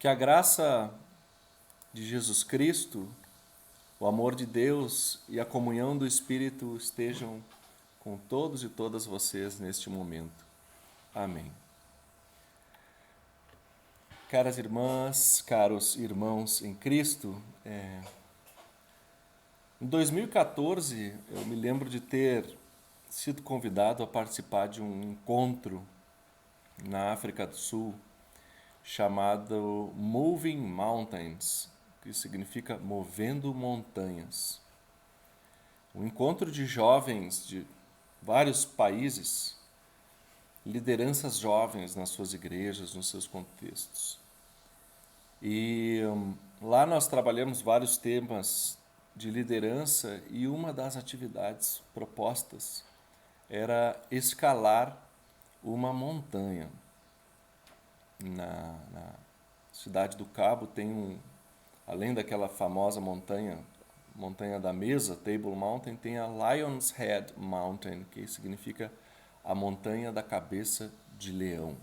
Que a graça de Jesus Cristo, o amor de Deus e a comunhão do Espírito estejam com todos e todas vocês neste momento. Amém. Caras irmãs, caros irmãos em Cristo, em 2014 eu me lembro de ter sido convidado a participar de um encontro na África do Sul chamado Moving Mountains, que significa movendo montanhas. Um encontro de jovens de vários países, lideranças jovens nas suas igrejas, nos seus contextos. E lá nós trabalhamos vários temas de liderança e uma das atividades propostas era escalar uma montanha. Na cidade do Cabo tem além daquela famosa montanha da mesa, Table Mountain, tem a Lion's Head Mountain, que significa a montanha da cabeça de leão.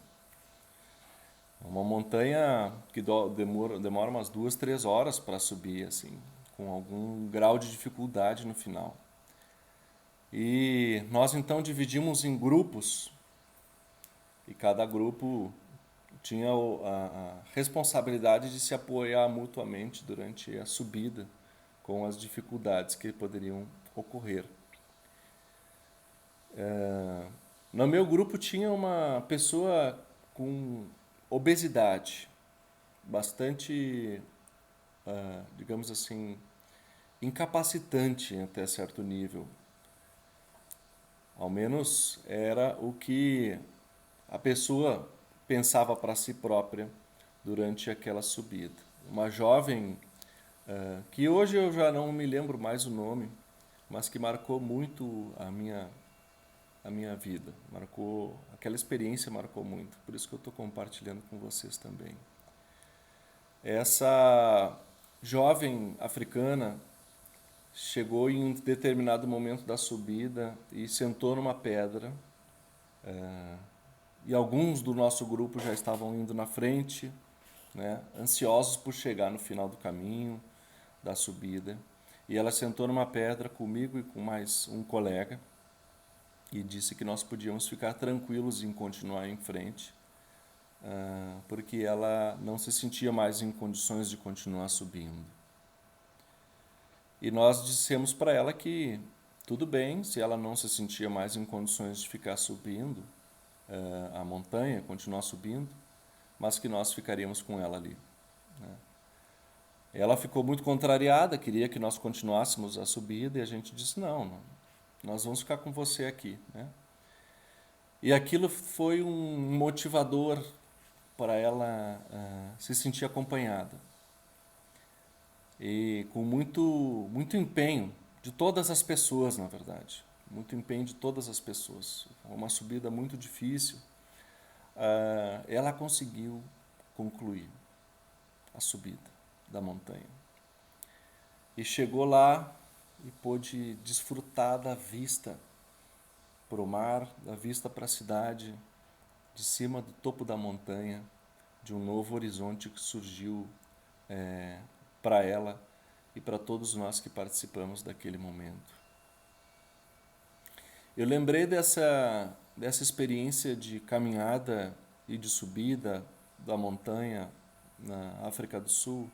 É uma montanha que demora umas 2-3 horas para subir, assim, com algum grau de dificuldade no final. E nós então dividimos em grupos, e cada grupo tinha a responsabilidade de se apoiar mutuamente durante a subida com as dificuldades que poderiam ocorrer. No meu grupo tinha uma pessoa com obesidade, bastante, digamos assim, incapacitante até certo nível. Ao menos era o que a pessoa pensava para si própria durante aquela subida. Uma jovem que hoje eu já não me lembro mais o nome, mas que marcou muito a minha vida. Aquela experiência marcou muito, por isso que eu estou compartilhando com vocês também. Essa jovem africana chegou em um determinado momento da subida e sentou numa pedra. E alguns do nosso grupo já estavam indo na frente, né, ansiosos por chegar no final do caminho da subida. E ela sentou numa pedra comigo e com mais um colega e disse que nós podíamos ficar tranquilos em continuar em frente, porque ela não se sentia mais em condições de continuar subindo. E nós dissemos para ela que tudo bem, se ela não se sentia mais em condições de ficar subindo a montanha, continuar subindo, mas que nós ficaríamos com ela ali, né? Ela ficou muito contrariada, queria que nós continuássemos a subida, e a gente disse, não, nós vamos ficar com você aqui, né? E aquilo foi um motivador para ela se sentir acompanhada. E com muito empenho de todas as pessoas, na verdade. Muito empenho de todas as pessoas. Uma subida muito difícil. Ela conseguiu concluir a subida da montanha. E chegou lá e pôde desfrutar da vista para o mar, da vista para a cidade, de cima do topo da montanha, de um novo horizonte que surgiu para ela e para todos nós que participamos daquele momento. Eu lembrei dessa experiência de caminhada e de subida da montanha na África do Sul,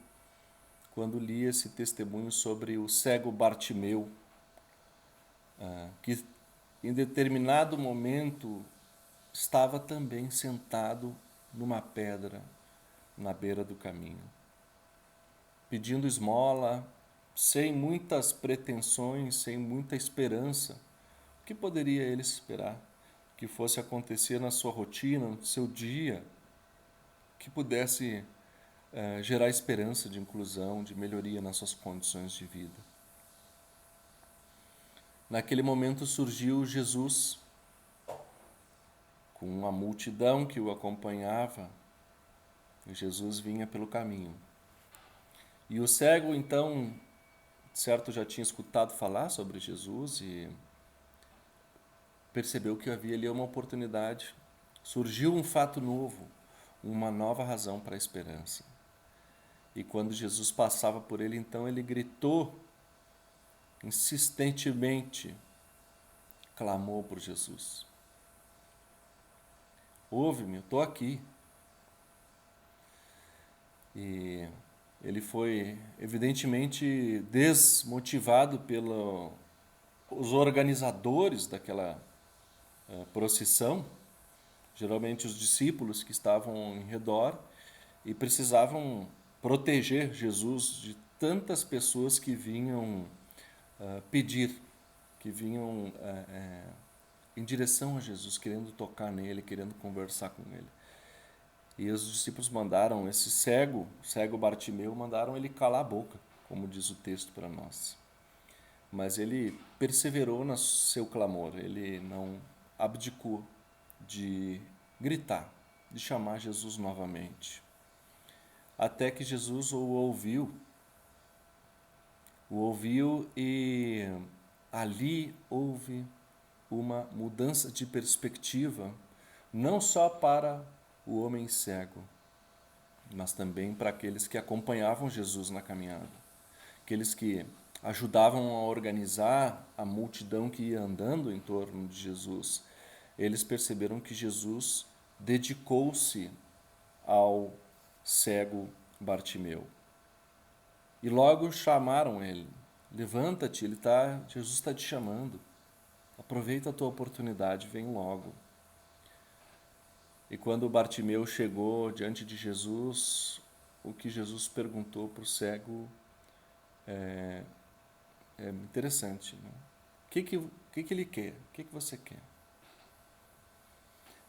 quando li esse testemunho sobre o cego Bartimeu, que em determinado momento estava também sentado numa pedra na beira do caminho, pedindo esmola, sem muitas pretensões, sem muita esperança. O que poderia ele esperar que fosse acontecer na sua rotina, no seu dia, que pudesse gerar esperança de inclusão, de melhoria nas suas condições de vida? Naquele momento surgiu Jesus, com uma multidão que o acompanhava, e Jesus vinha pelo caminho. E o cego, então, certo, já tinha escutado falar sobre Jesus e percebeu que havia ali uma oportunidade. Surgiu um fato novo, uma nova razão para a esperança. E quando Jesus passava por ele, então ele gritou insistentemente, clamou por Jesus. Ouve-me, eu estou aqui. E ele foi evidentemente desmotivado pelos organizadores daquela procissão, geralmente os discípulos que estavam em redor, e precisavam proteger Jesus de tantas pessoas que vinham pedir, que vinham em direção a Jesus, querendo tocar nele, querendo conversar com ele. E os discípulos mandaram esse cego Bartimeu, mandaram ele calar a boca, como diz o texto para nós. Mas ele perseverou no seu clamor, ele não abdicou de gritar, de chamar Jesus novamente. Até que Jesus o ouviu e ali houve uma mudança de perspectiva, não só para o homem cego, mas também para aqueles que acompanhavam Jesus na caminhada, aqueles que ajudavam a organizar a multidão que ia andando em torno de Jesus. Eles perceberam que Jesus dedicou-se ao cego Bartimeu. E logo chamaram ele. Levanta-te, Jesus está te chamando. Aproveita a tua oportunidade, vem logo. E quando Bartimeu chegou diante de Jesus, o que Jesus perguntou para o cego é interessante. Né? O que ele quer? O que você quer?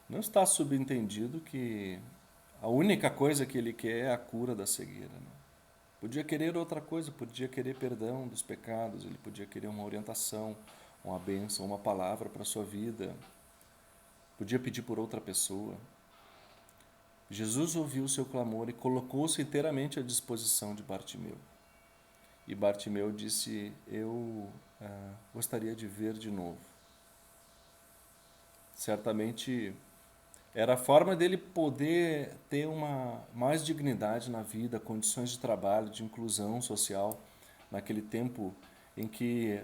Não está subentendido que a única coisa que ele quer é a cura da cegueira. Né? Podia querer outra coisa, podia querer perdão dos pecados, ele podia querer uma orientação, uma bênção, uma palavra para a sua vida. Podia pedir por outra pessoa. Jesus ouviu o seu clamor e colocou-se inteiramente à disposição de Bartimeu. E Bartimeu disse, eu gostaria de ver de novo. Certamente era a forma dele poder ter mais dignidade na vida, condições de trabalho, de inclusão social, naquele tempo em que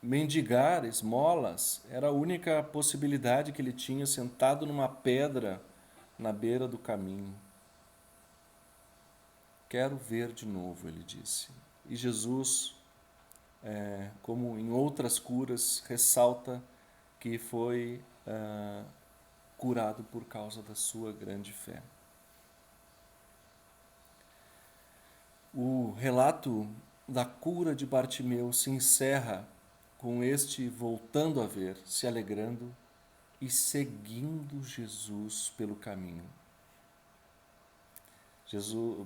mendigar esmolas era a única possibilidade que ele tinha, sentado numa pedra na beira do caminho. Quero ver de novo, ele disse. E Jesus, como em outras curas, ressalta que foi curado por causa da sua grande fé. O relato da cura de Bartimeu se encerra com este voltando a ver, se alegrando e seguindo Jesus pelo caminho.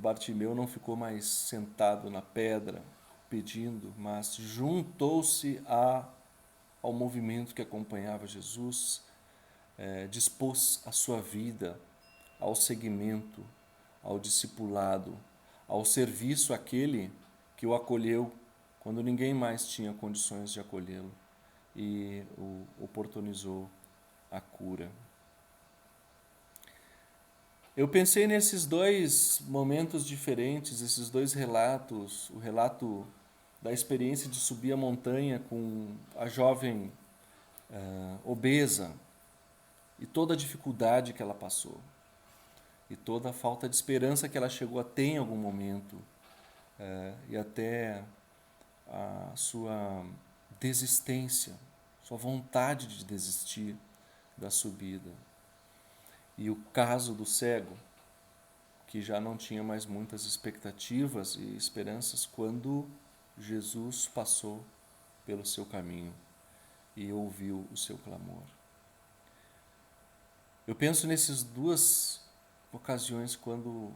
Bartimeu não ficou mais sentado na pedra pedindo, mas juntou-se ao movimento que acompanhava Jesus, dispôs a sua vida ao seguimento, ao discipulado, ao serviço àquele que o acolheu quando ninguém mais tinha condições de acolhê-lo e o oportunizou a cura. Eu pensei nesses dois momentos diferentes, esses dois relatos, o relato da experiência de subir a montanha com a jovem obesa e toda a dificuldade que ela passou e toda a falta de esperança que ela chegou a ter em algum momento e até a sua desistência, sua vontade de desistir da subida. E o caso do cego, que já não tinha mais muitas expectativas e esperanças quando Jesus passou pelo seu caminho e ouviu o seu clamor. Eu penso nessas duas ocasiões quando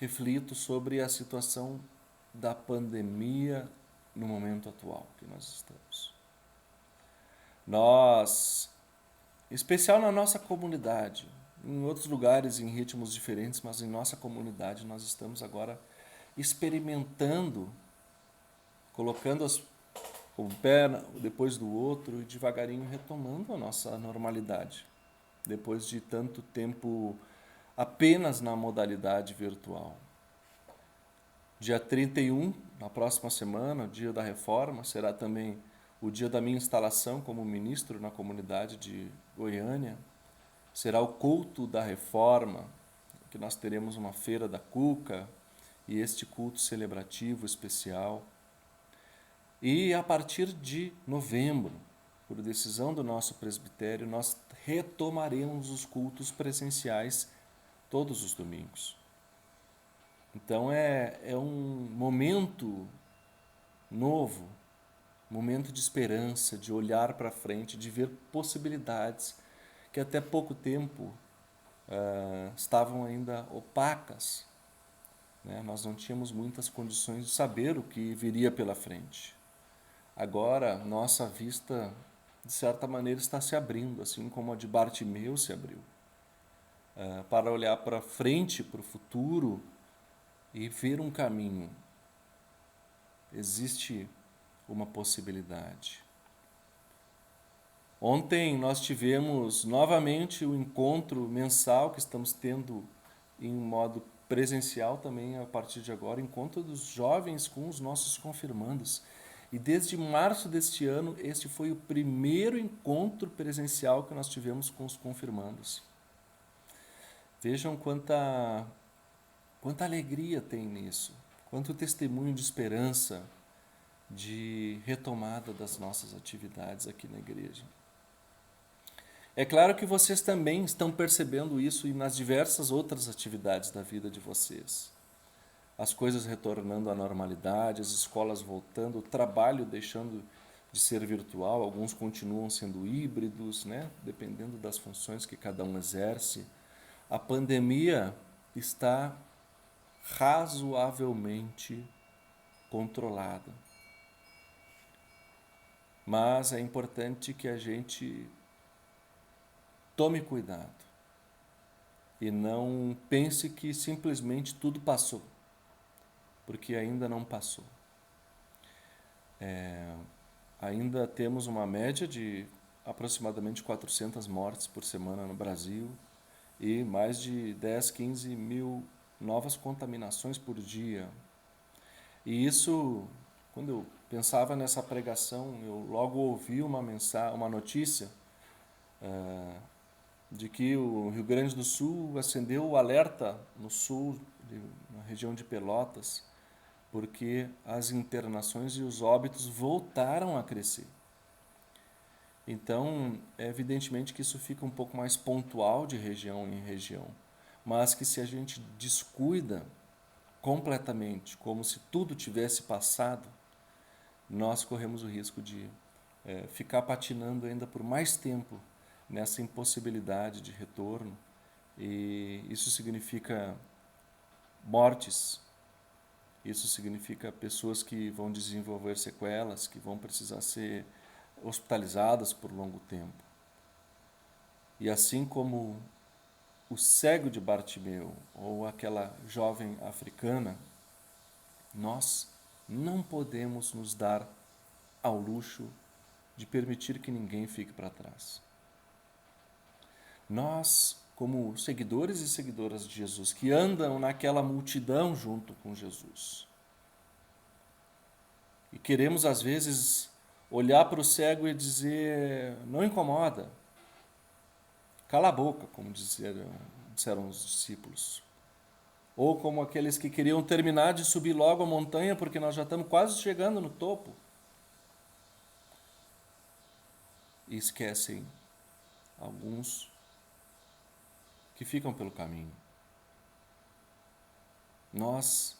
reflito sobre a situação da pandemia no momento atual que nós estamos. Nós, em especial na nossa comunidade, em outros lugares em ritmos diferentes, mas em nossa comunidade nós estamos agora experimentando, colocando um pé depois do outro e devagarinho retomando a nossa normalidade, depois de tanto tempo apenas na modalidade virtual. Dia 31, na próxima semana, dia da reforma, será também o dia da minha instalação como ministro na comunidade de Goiânia. Será o culto da reforma, que nós teremos uma feira da cuca e este culto celebrativo especial. E a partir de novembro, por decisão do nosso presbitério, nós retomaremos os cultos presenciais todos os domingos. Então é um momento novo, momento de esperança, de olhar para frente, de ver possibilidades que até pouco tempo estavam ainda opacas, né? Nós não tínhamos muitas condições de saber o que viria pela frente. Agora, nossa vista, de certa maneira, está se abrindo, assim como a de Bartimeu se abriu, para olhar para frente, para o futuro e ver um caminho. Existe uma possibilidade. Ontem nós tivemos novamente o encontro mensal que estamos tendo em modo presencial também a partir de agora, encontro dos jovens com os nossos confirmandos. E desde março deste ano, este foi o primeiro encontro presencial que nós tivemos com os confirmandos. Vejam quanta alegria tem nisso, quanto testemunho de esperança, de retomada das nossas atividades aqui na igreja. É claro que vocês também estão percebendo isso nas diversas outras atividades da vida de vocês. As coisas retornando à normalidade, as escolas voltando, o trabalho deixando de ser virtual, alguns continuam sendo híbridos, né? Dependendo das funções que cada um exerce. A pandemia está razoavelmente controlada. Mas é importante que a gente tome cuidado e não pense que simplesmente tudo passou, porque ainda não passou. Ainda temos uma média de aproximadamente 400 mortes por semana no Brasil e mais de 10, 15 mil novas contaminações por dia. E isso, quando eu pensava nessa pregação, eu logo ouvi uma notícia de que o Rio Grande do Sul acendeu o alerta no sul, na região de Pelotas, porque as internações e os óbitos voltaram a crescer. Então, é evidentemente que isso fica um pouco mais pontual de região em região, mas que se a gente descuida completamente, como se tudo tivesse passado, nós corremos o risco de ficar patinando ainda por mais tempo nessa impossibilidade de retorno, e isso significa mortes, isso significa pessoas que vão desenvolver sequelas, que vão precisar ser hospitalizadas por longo tempo. E assim como o cego de Bartimeu ou aquela jovem africana, nós não podemos nos dar ao luxo de permitir que ninguém fique para trás. Nós, como seguidores e seguidoras de Jesus, que andam naquela multidão junto com Jesus, e queremos às vezes olhar para o cego e dizer: não incomoda, cala a boca, como disseram os discípulos. Ou como aqueles que queriam terminar de subir logo a montanha porque nós já estamos quase chegando no topo. E esquecem alguns que ficam pelo caminho. Nós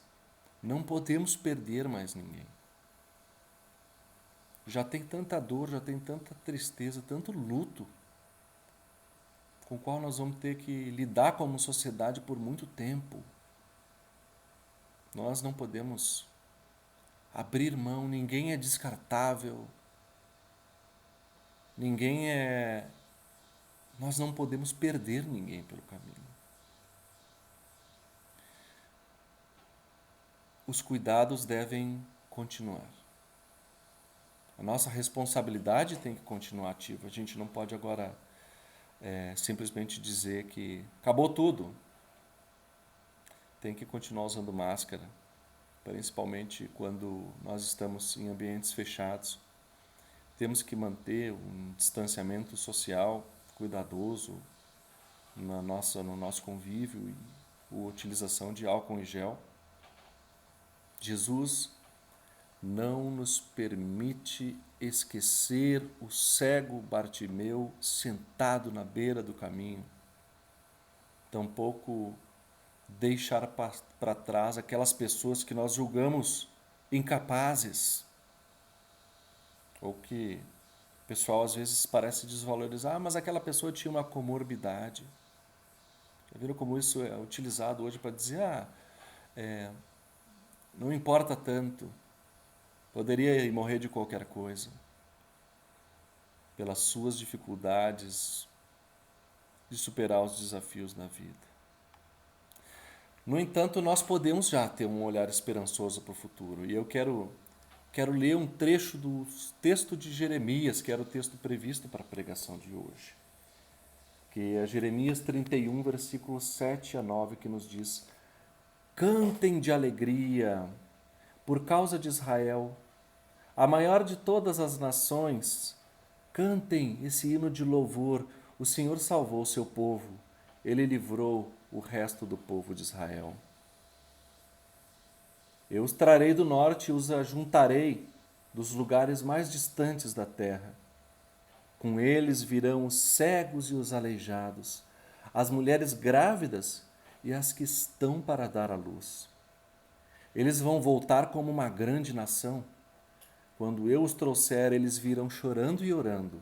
não podemos perder mais ninguém. Já tem tanta dor, já tem tanta tristeza, tanto luto, com o qual nós vamos ter que lidar como sociedade por muito tempo. Nós não podemos abrir mão, ninguém é descartável, nós não podemos perder ninguém pelo caminho. Os cuidados devem continuar. A nossa responsabilidade tem que continuar ativa. A gente não pode agora simplesmente dizer que acabou tudo. Tem que continuar usando máscara. principalmente quando nós estamos em ambientes fechados. Temos que manter um distanciamento social cuidadoso no nosso convívio e a utilização de álcool em gel. Jesus não nos permite esquecer o cego Bartimeu sentado na beira do caminho, tampouco deixar para trás aquelas pessoas que nós julgamos incapazes, ou que o pessoal às vezes parece desvalorizar, mas aquela pessoa tinha uma comorbidade. Já viram como isso é utilizado hoje para dizer, não importa tanto, poderia morrer de qualquer coisa, pelas suas dificuldades de superar os desafios na vida. No entanto, nós podemos já ter um olhar esperançoso para o futuro. E eu quero ler um trecho do texto de Jeremias, que era o texto previsto para a pregação de hoje. Que é Jeremias 31, versículos 7 a 9, que nos diz: Cantem de alegria por causa de Israel, a maior de todas as nações. Cantem esse hino de louvor. O Senhor salvou o seu povo. Ele livrou o resto do povo de Israel. Eu os trarei do norte e os ajuntarei dos lugares mais distantes da terra. Com eles virão os cegos e os aleijados, as mulheres grávidas e as que estão para dar à luz. Eles vão voltar como uma grande nação. Quando eu os trouxer, eles virão chorando e orando,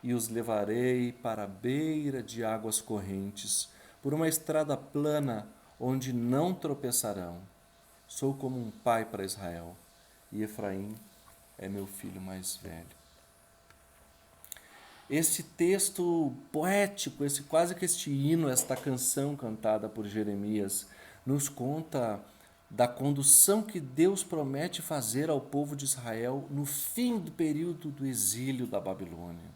e os levarei para a beira de águas correntes, por uma estrada plana onde não tropeçarão. Sou como um pai para Israel, e Efraim é meu filho mais velho. Esse texto poético, quase que este hino, esta canção cantada por Jeremias, nos conta da condução que Deus promete fazer ao povo de Israel no fim do período do exílio da Babilônia.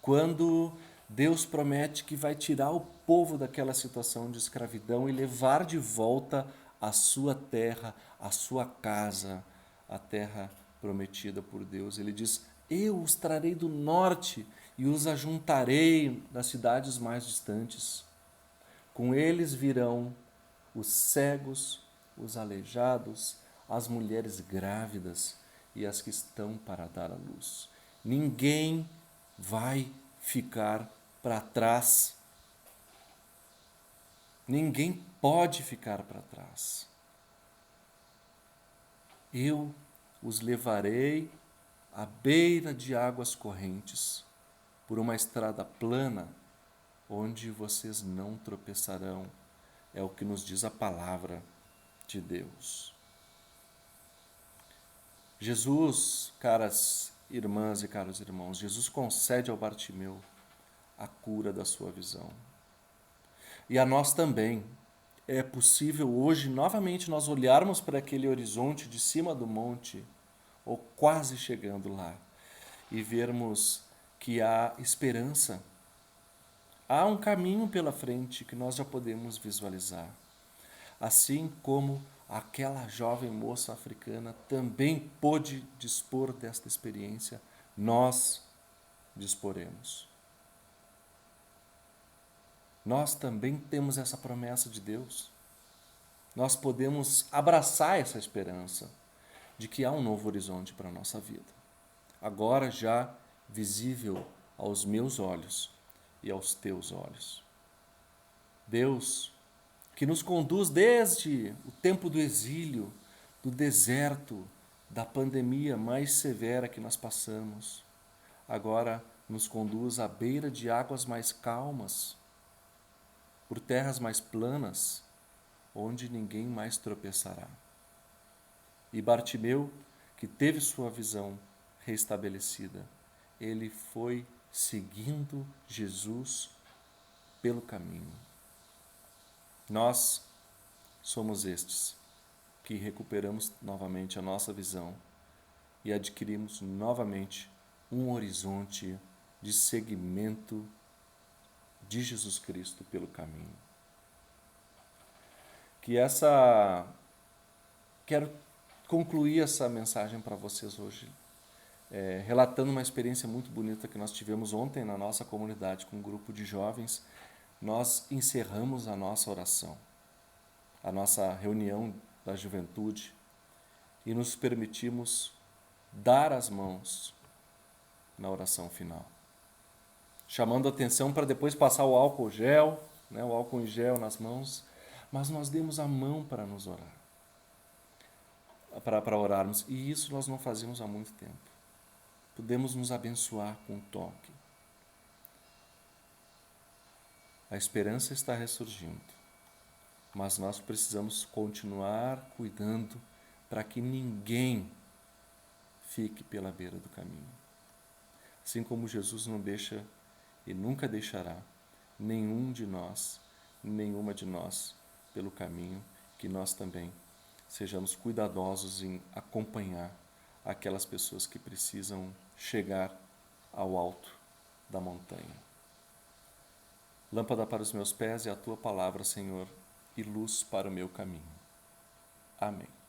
Quando Deus promete que vai tirar o povo daquela situação de escravidão e levar de volta a sua terra, a sua casa, a terra prometida por Deus. Ele diz: eu os trarei do norte e os ajuntarei das cidades mais distantes. Com eles virão os cegos, os aleijados, as mulheres grávidas e as que estão para dar à luz. Ninguém vai ficar para trás. Ninguém pode ficar para trás. Eu os levarei à beira de águas correntes, por uma estrada plana, onde vocês não tropeçarão. É o que nos diz a palavra de Deus. Jesus, caras irmãs e caros irmãos, Jesus concede ao Bartimeu a cura da sua visão. E a nós também. É possível hoje, novamente, nós olharmos para aquele horizonte de cima do monte, ou quase chegando lá, e vermos que há esperança. Há um caminho pela frente que nós já podemos visualizar. Assim como aquela jovem moça africana também pôde dispor desta experiência, nós disporemos. Nós também temos essa promessa de Deus. Nós podemos abraçar essa esperança de que há um novo horizonte para a nossa vida. Agora já visível aos meus olhos e aos teus olhos. Deus, que nos conduz desde o tempo do exílio, do deserto, da pandemia mais severa que nós passamos, agora nos conduz à beira de águas mais calmas, por terras mais planas, onde ninguém mais tropeçará. E Bartimeu, que teve sua visão restabelecida, ele foi seguindo Jesus pelo caminho. Nós somos estes que recuperamos novamente a nossa visão e adquirimos novamente um horizonte de seguimento de Jesus Cristo pelo caminho. Quero concluir essa mensagem para vocês hoje, relatando uma experiência muito bonita que nós tivemos ontem na nossa comunidade com um grupo de jovens. Nós encerramos a nossa oração, a nossa reunião da juventude, e nos permitimos dar as mãos na oração final, chamando a atenção para depois passar o álcool gel, né, o álcool em gel nas mãos, mas nós demos a mão para nos orar, para orarmos, e isso nós não fazíamos há muito tempo. Podemos nos abençoar com um toque. A esperança está ressurgindo, mas nós precisamos continuar cuidando para que ninguém fique pela beira do caminho. Assim como Jesus não deixa e nunca deixará nenhuma de nós pelo caminho, que nós também sejamos cuidadosos em acompanhar aquelas pessoas que precisam chegar ao alto da montanha. Lâmpada para os meus pés é a tua palavra, Senhor, e luz para o meu caminho. Amém.